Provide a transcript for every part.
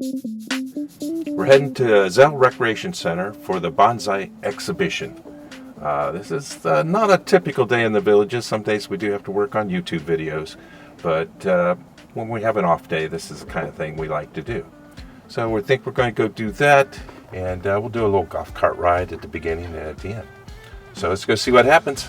We're heading to Ezell Recreation Center for the Bonsai Exhibition. This is not a typical day in the villages. Some days we do have to work on YouTube videos, but when we have an off day, this is the kind of thing we like to do. So we think we're going to go do that, and we'll do a little golf cart ride at the beginning and at the end. So let's go see what happens.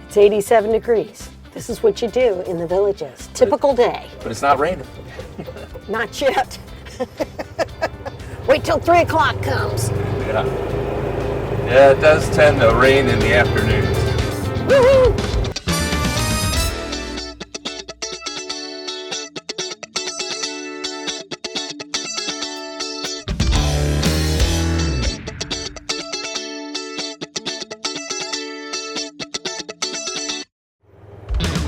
It's 87 degrees. This is what you do in the villages. Typical day. But it's not raining. Not yet. Wait till 3 o'clock comes. Yeah. Yeah, it does tend to rain in the afternoons. Woo-hoo!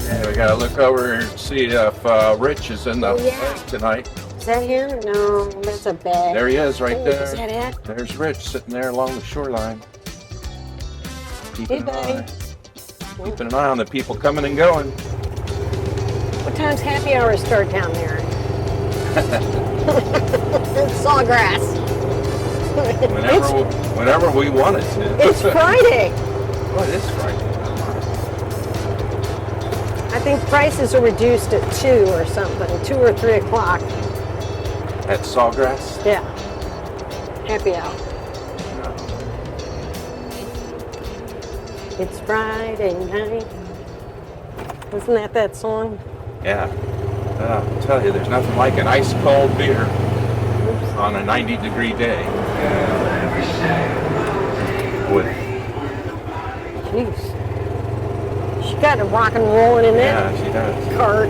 Yeah, we gotta look over and see if Rich is in the lake tonight. Is that him? No, that's a bag. There he is, right there. Is that it? There's Rich sitting there along the shoreline. Keeping an eye on the people coming and going. What time's happy hour start down there? Sawgrass. Whenever we wanted to. It's Friday. Oh, it is Friday. I think prices are reduced at 2 or something, 2 or 3 o'clock. At Sawgrass? Yeah. Happy hour. It's Friday night. Wasn't that song? Yeah. I'll tell you, there's nothing like an ice cold beer on a 90-degree day. Jeez. She got it rock and rolling in that she does. cart.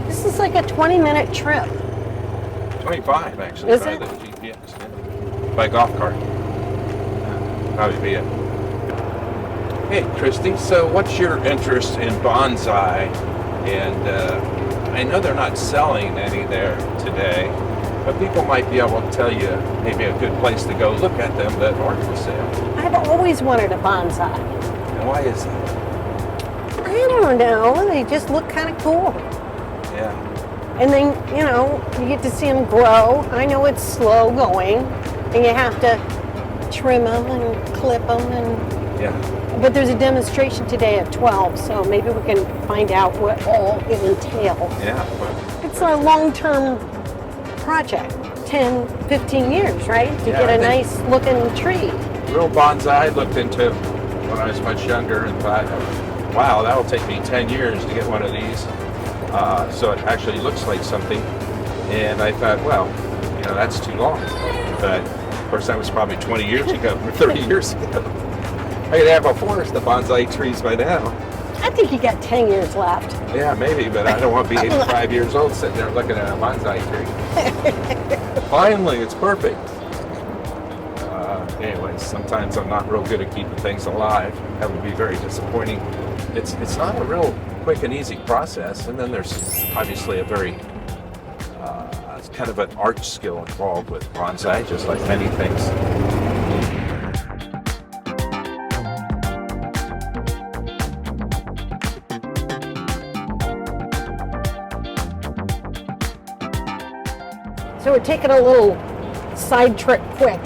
This is like a 20-minute trip. 25, actually. Is by it? the GPS. Yeah. By golf cart. Probably be it. Hey, Kristy, so what's your interest in bonsai? And I know they're not selling any there today, but people might be able to tell you maybe a good place to go look at them that aren't for sale. I've always wanted a bonsai. And why is that? I don't know. They just look kind of cool. Yeah. And then, you know, you get to see them grow. I know it's slow going, and you have to trim them and clip them. But there's a demonstration today at 12, so maybe we can find out what all it entails. Yeah. It's a long-term project, 10, 15 years, right? To get a nice looking tree. Real bonsai I looked into when I was much younger and thought, wow, that'll take me 10 years to get one of these. So it actually looks like something. And I thought, well, you know, that's too long. But of course that was probably 20 years ago, or 30 years ago. I could have a forest of bonsai trees by now. I think you got 10 years left. Yeah, maybe, but I don't want to be 85 years old sitting there looking at a bonsai tree. Finally, it's perfect. Anyways, sometimes I'm not real good at keeping things alive. That would be very disappointing. It's not a real quick and easy process, and then there's obviously a very it's kind of an art skill involved with bonsai, just like many things. So we're taking a little side trip quick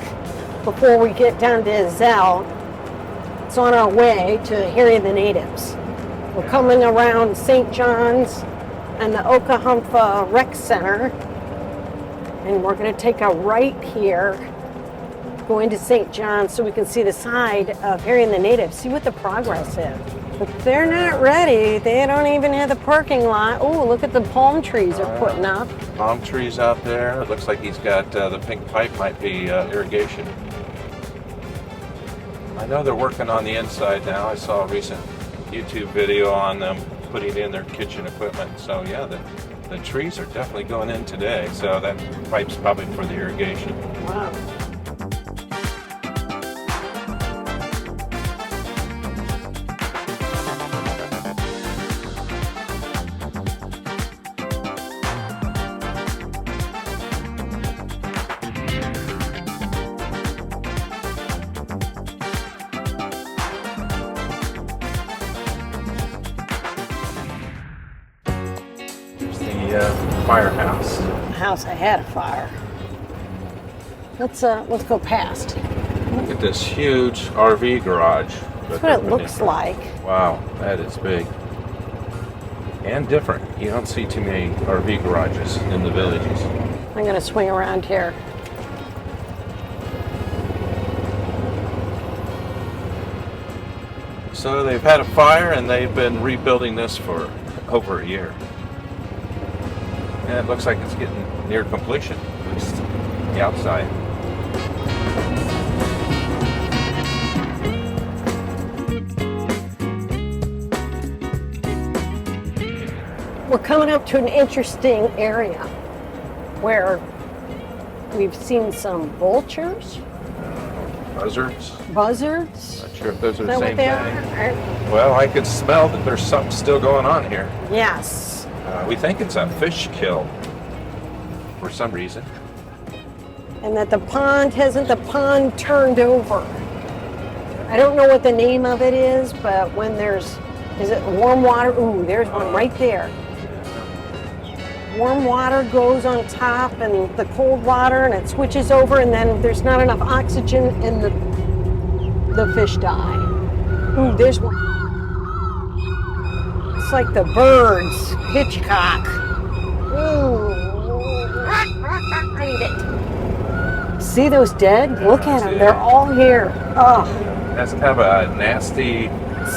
before we get down to Ezell. It's on our way to hearing the natives. We're coming around St. John's and the Ezell Rec Center, and we're going to take a right here, going to St. John's so we can see the side of hearing the natives, see what the progress is. But they're not ready. They don't even have the parking lot. Oh, look at the palm trees they're putting up. Palm trees out there. It looks like he's got the pink pipe might be irrigation. I know they're working on the inside now. I saw a recent YouTube video on them putting in their kitchen equipment. So yeah, the trees are definitely going in today. So that pipe's probably for the irrigation. Wow. the firehouse. The house that had a fire. Let's go past. Look at this huge RV garage. That's what it looks like. Wow, that is big. And different. You don't see too many RV garages in the villages. I'm going to swing around here. So they've had a fire and they've been rebuilding this for over a year. And it looks like it's getting near completion, at least the outside. We're coming up to an interesting area where we've seen some vultures, Buzzards. buzzards. Not sure if those are Is the that what same they thing. are? Well, I could smell that there's something still going on here. Yes. We think it's a fish kill for some reason. And that the pond hasn't the pond turned over. I don't know what the name of it is, but when is it warm water? Ooh, there's one right there. Warm water goes on top and the cold water and it switches over and then there's not enough oxygen and the fish die. Ooh, there's one. It's like the birds, Hitchcock. Ooh. Eat it. See those dead? Look at them, they're all here. Oh, That's kind of a nasty,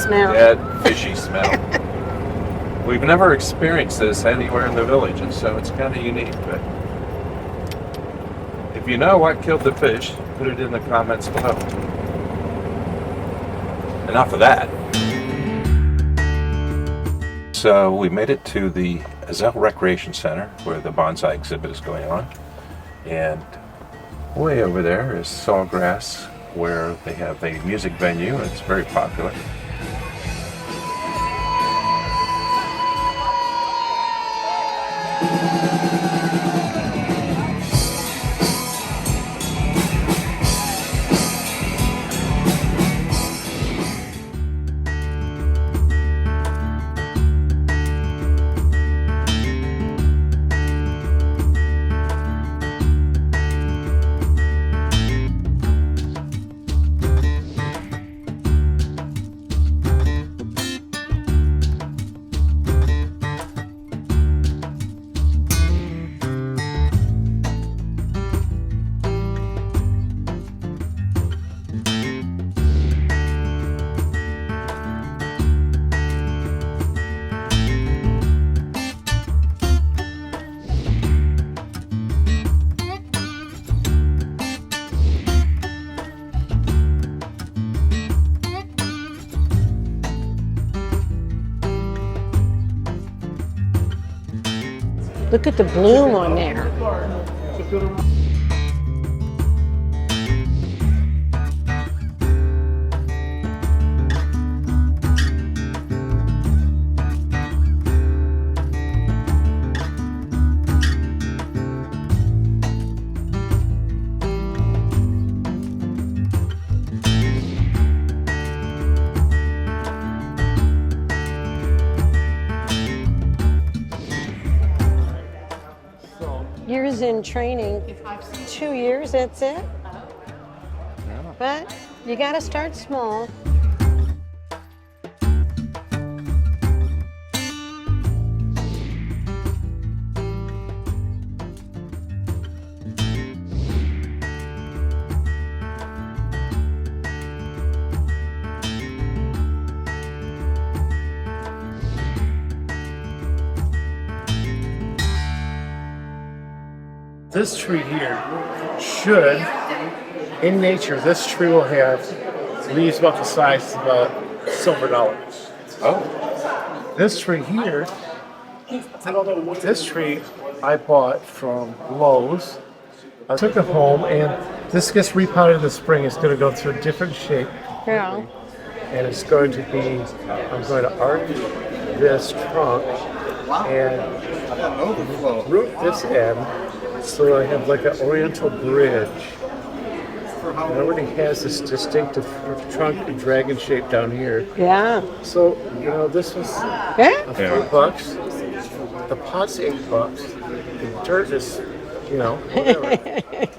smell. dead, fishy smell. We've never experienced this anywhere in the villages, so it's kind of unique. But if you know what killed the fish, put it in the comments below. Enough of that. So we made it to the Ezell Recreation Center where the Bonsai Exhibit is going on. And way over there is Sawgrass, where they have a music venue, and it's very popular. Look at the bloom on there. Years in training, 2 years, that's it. But you gotta start small. This tree here should, in nature, this tree will have leaves about the size of a silver dollar. Oh, This tree here, this tree I bought from Lowe's. I took it home and this gets repotted in the spring. It's going to go through a different shape. Yeah. And it's going to be, I'm going to arc this trunk and root this end so I have like an oriental bridge. It already has this distinctive trunk and dragon shape down here. Yeah. So, you know, this was Yeah. a few bucks. the pot's $8. The dirt is, whatever.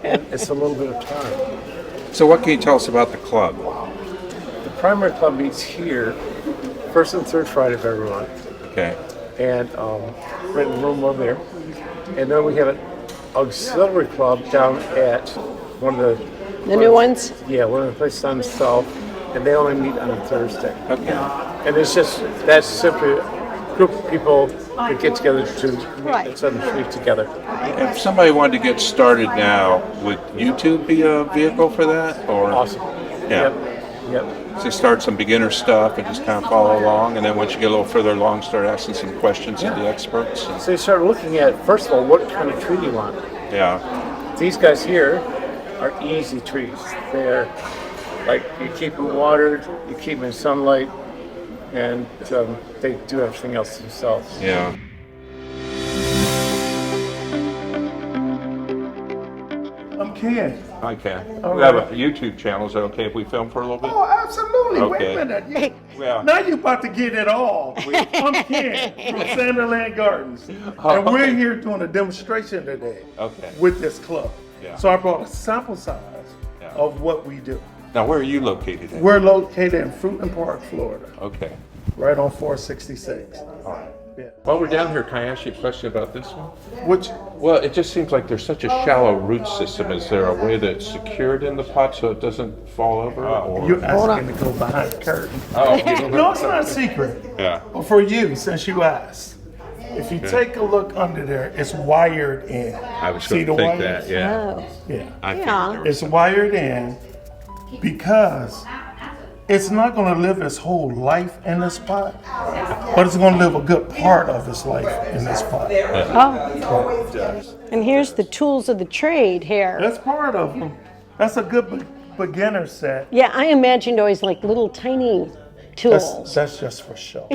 And it's a little bit of time. So what can you tell us about the club? The primary club meets here, first and third Friday of every month. Okay. And right in the room over there. And then we have an auxiliary club down at one of The new ones? Yeah, one of the places on the south, and they only meet on a Thursday. Okay. And that's simply a group of people that get together to Right. meet on the street together. If somebody wanted to get started now, would YouTube be a vehicle for that? Or Awesome. Yeah. Yep. So you start some beginner stuff and just kind of follow along, and then once you get a little further along, start asking some questions of the experts. And, So you start looking at, first of all, what kind of tree you want. yeah. These guys here are easy trees. They're like, you keep them watered, you keep them in sunlight, and they do everything else themselves. Yeah. I'm Ken. I can. All We have a right. YouTube channel. Is that okay if we film for a little bit? Oh, absolutely. Okay. Wait a minute. Yeah. Now you're about to get it all. I'm Ken from Sanderland Gardens. And we're here doing a demonstration today Okay. with this club. Yeah. So I brought a sample size Yeah. of what we do. Now, where are you located? We're located in Fruitland Park, Florida, Okay. right on 466. All right. Yeah. While we're down here, can I ask you a question about this one? Which, Well, it just seems like there's such a shallow root system. Is there a way that it's secured in the pot so it doesn't fall over? Or? you're asking to go behind the curtain. Oh, No, it's not a secret. yeah. But for you, since you asked, if you take a look under there, it's wired in. I was See going the to think wires? that, yeah. Oh. Yeah. I figured Yeah. there was It's wired in because it's not going to live its whole life in this pot, but it's going to live a good part of its life in this pot. Oh. And here's the tools of the trade here. That's part of them. That's a good beginner set. Yeah, I imagined always like little tiny tools. That's just for show.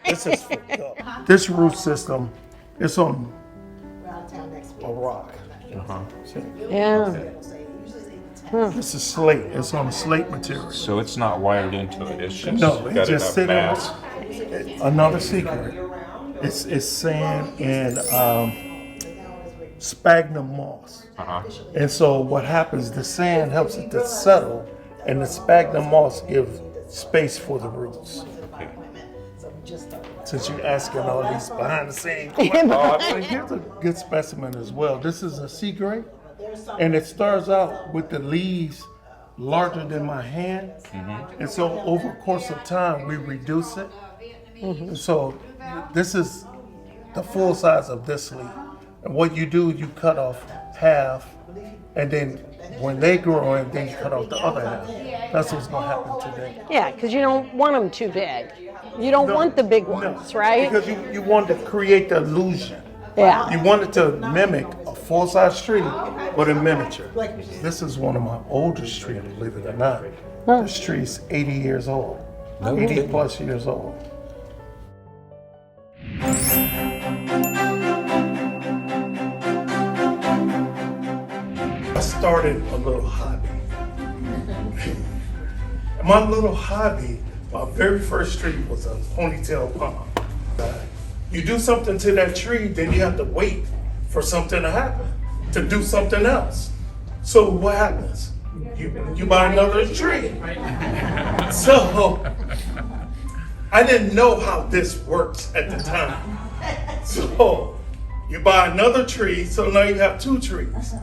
This is for go. This root system is on a rock. See? Yeah. This is slate. It's on a slate material. So it's not wired into it. It's just No, it got just enough sit in. mass. Another secret. It's sand and sphagnum moss. Uh-huh. And so what happens, the sand helps it to settle, and the sphagnum moss gives space for the roots. Okay. Since you're asking all these behind the scenes questions, Oh, here's a good specimen as well. This is a sea grape, and it starts out with the leaves larger than my hand. And so over the course of time, we reduce it. So this is the full size of this leaf. And what you do, you cut off half, and then when they grow in, then you cut off the other half. That's what's gonna happen today. Yeah, because you don't want them too big. You don't want the big ones, right? Because you want to create the illusion. Yeah. You wanted to mimic a full-size tree, but in miniature. This is one of my oldest trees, believe it or not. This tree's 80 years old. 80 plus years old. I started a little hobby. My little hobby, my very first tree was a ponytail palm. You do something to that tree, then you have to wait for something to happen, to do something else. So what happens? You buy another tree. So I didn't know how this works at the time. So you buy another tree, so now you have two trees.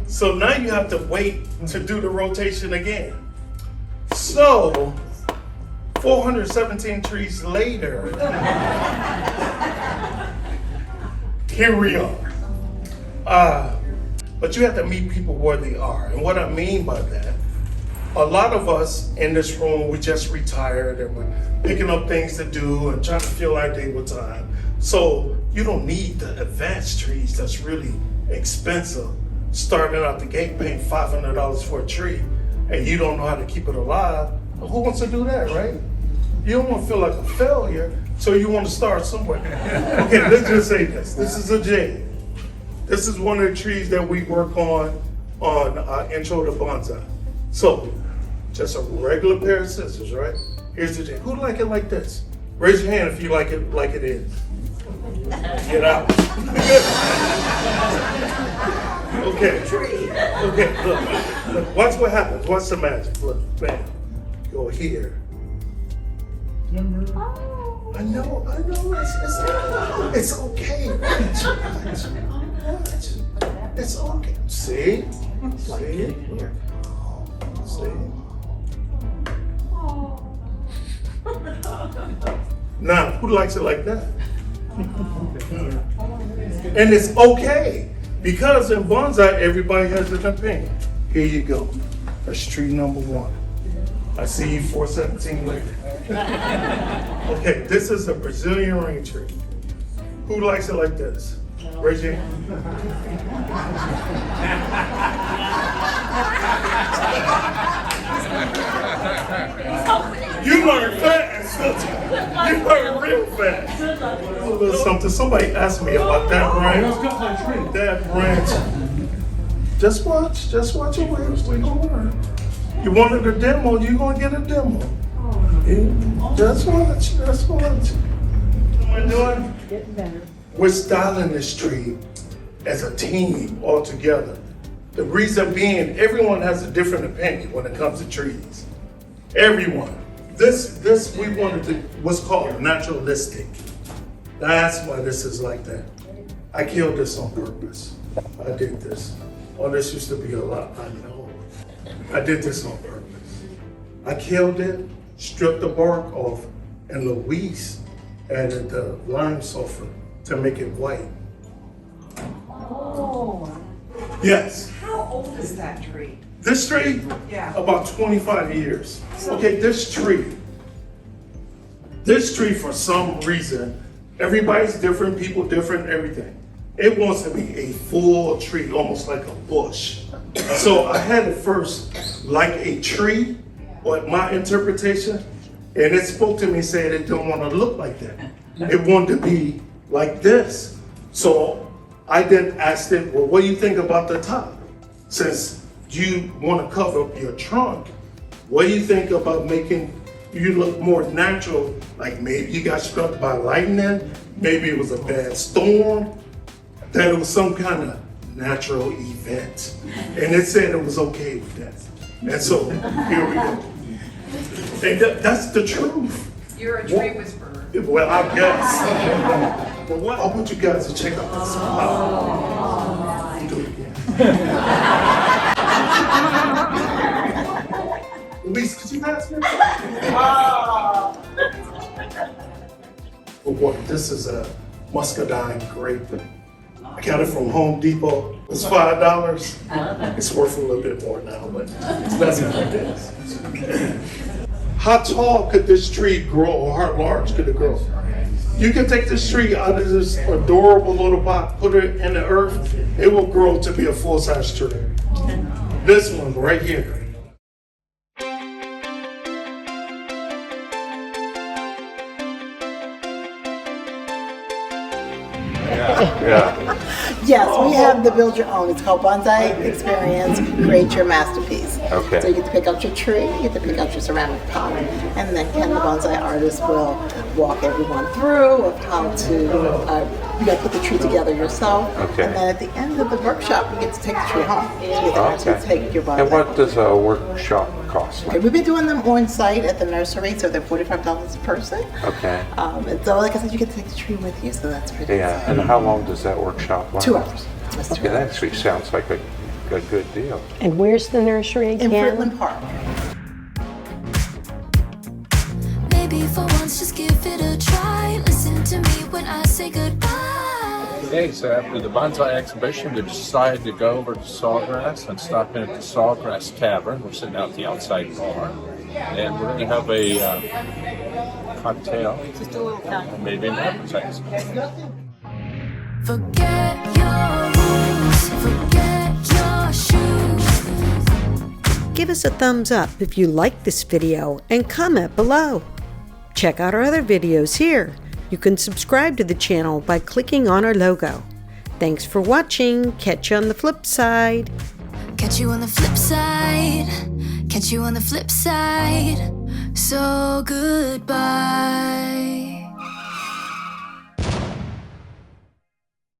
So now you have to wait to do the rotation again. So 417 trees later, here we are. But you have to meet people where they are. And what I mean by that, a lot of us in this room, we just retired and we're picking up things to do and trying to fill our day with time. So you don't need the advanced trees that's really expensive. Starting out the gate paying $500 for a tree and you don't know how to keep it alive. Who wants to do that, right? You don't want to feel like a failure, so you want to start somewhere. Okay, let's just say this. This is a jade. This is one of the trees that we work on Intro to Bonsai. So, just a regular pair of scissors, right? Here's the jade. Who'd like it like this? Raise your hand if you like it is. Get out. Okay. Okay, look. Watch what happens. Watch the magic. Look, bam. Go here. I know. It's okay. Watch. It's okay. See? See? Now, who likes it like that? And it's okay, because in bonsai, everybody has an opinion. Here you go. That's tree number 1. I see you 417 later. Okay, this is a Brazilian ring tree. Who likes it like this? Raise your hand. You learn fast. You learn real fast. A little something. Somebody asked me about that branch. That branch. Just watch your waves. We gonna learn. You wanted a demo, you gonna get a demo. Yeah. Just watch. What am I doing? Getting better. We're styling this tree as a team all together. The reason being, everyone has a different opinion when it comes to trees. Everyone. This we wanted to, what's called naturalistic. That's why this is like that. I killed this on purpose. I did this. Oh, this used to be a lot, I know. I did this on purpose. I killed it, stripped the bark off, and Louise added the lime sulfur to make it white. Oh. Yes. How old is that tree? This tree? Yeah. About 25 years. Okay, this tree for some reason, everybody's different, people different, everything. It wants to be a full tree, almost like a bush. So I had it first like a tree, but my interpretation, and it spoke to me saying it don't want to look like that. It wanted to be like this. So I then asked it, well, what do you think about the top? Since you want to cover up your trunk, what do you think about making you look more natural? Like maybe you got struck by lightning, maybe it was a bad storm, that it was some kind of natural event. And it said it was okay with that. And so here we go. And that's the truth. You're a tree whisperer. Well, I guess. But what I want you guys to check out this spot. Do it again. Elise, could you pass me? But what? This is a muscadine grape. I got it from Home Depot. It's $5. It's worth a little bit more now, but it's nothing like this. How tall could this tree grow, or how large could it grow? You can take this tree out of this adorable little pot, put it in the earth, it will grow to be a full-size tree. This one right here. Yeah. Yes, we have the build your own. It's called Bonsai Experience, Create Your Masterpiece. Okay. So you get to pick out your tree, you get to pick out your ceramic pot, and then Ken the bonsai artist will walk everyone through of how to put the tree together yourself. Okay. And then at the end of the workshop, you get to take the tree home. So you get to take your bonsai. And what does a workshop cost? Okay, we've been doing them on site at the nursery, so they're $45 a person. Okay. And so, like I said, you get to take the tree with you, so that's pretty Yeah. And how long does that workshop last? 2 hours. That's 2 Okay, that hours. actually sounds like a good deal. And where's the nursery In again? Fruitland Park. Maybe for once just give it a try. Listen to me when I say goodbye. Okay, so after the Bonsai exhibition, we decided to go over to Sawgrass and stop in at the Sawgrass Tavern. We're sitting out the outside bar, and we're going to have a cocktail, Just a little cocktail. and maybe an appetizer. Forget your rules, forget your shoes. Give us a thumbs up if you like this video and comment below. Check out our other videos here. You can subscribe to the channel by clicking on our logo. Thanks for watching. Catch you on the flip side. Catch you on the flip side, catch you on the flip side. So goodbye.